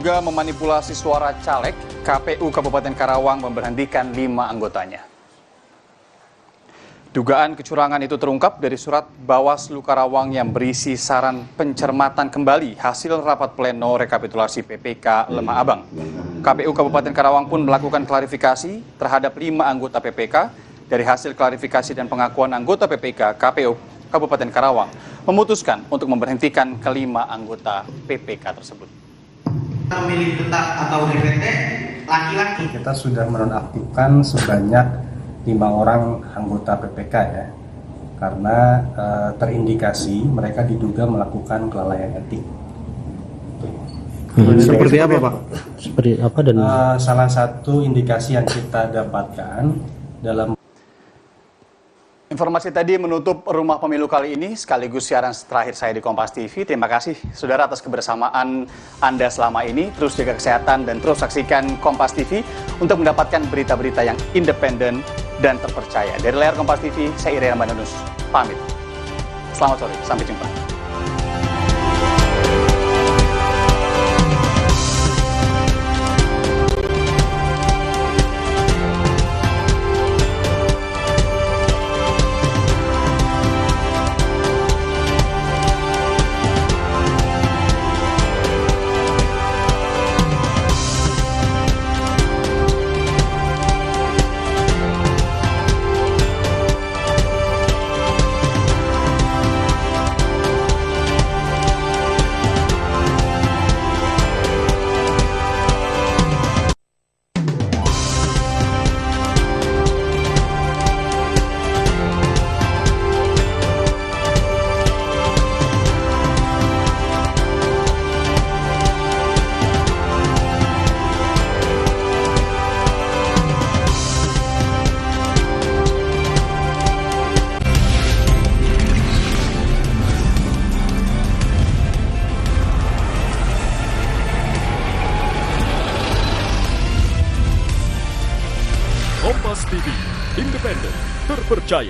diduga memanipulasi suara caleg, KPU Kabupaten Karawang memberhentikan 5 anggotanya. Dugaan kecurangan itu terungkap dari surat Bawaslu Karawang yang berisi saran pencermatan kembali hasil rapat pleno rekapitulasi PPK Lemah Abang. KPU Kabupaten Karawang pun melakukan klarifikasi terhadap 5 anggota PPK. Dari hasil klarifikasi dan pengakuan anggota PPK, KPU Kabupaten Karawang memutuskan untuk memberhentikan kelima anggota PPK tersebut. Pemilih tetap atau DPT laki-laki. Kita sudah menonaktifkan sebanyak 5 orang anggota PPK ya, karena terindikasi mereka diduga melakukan kelalaian etik. Seperti apa, Pak? Seperti apa dan salah satu indikasi yang kita dapatkan dalam informasi tadi menutup Rumah Pemilu kali ini, sekaligus siaran terakhir saya di Kompas TV. Terima kasih, saudara, atas kebersamaan Anda selama ini. Terus jaga kesehatan dan terus saksikan Kompas TV untuk mendapatkan berita-berita yang independen dan terpercaya. Dari layar Kompas TV, saya Ira Manunus, pamit. Selamat sore, sampai jumpa. Kompas TV, independen, terpercaya.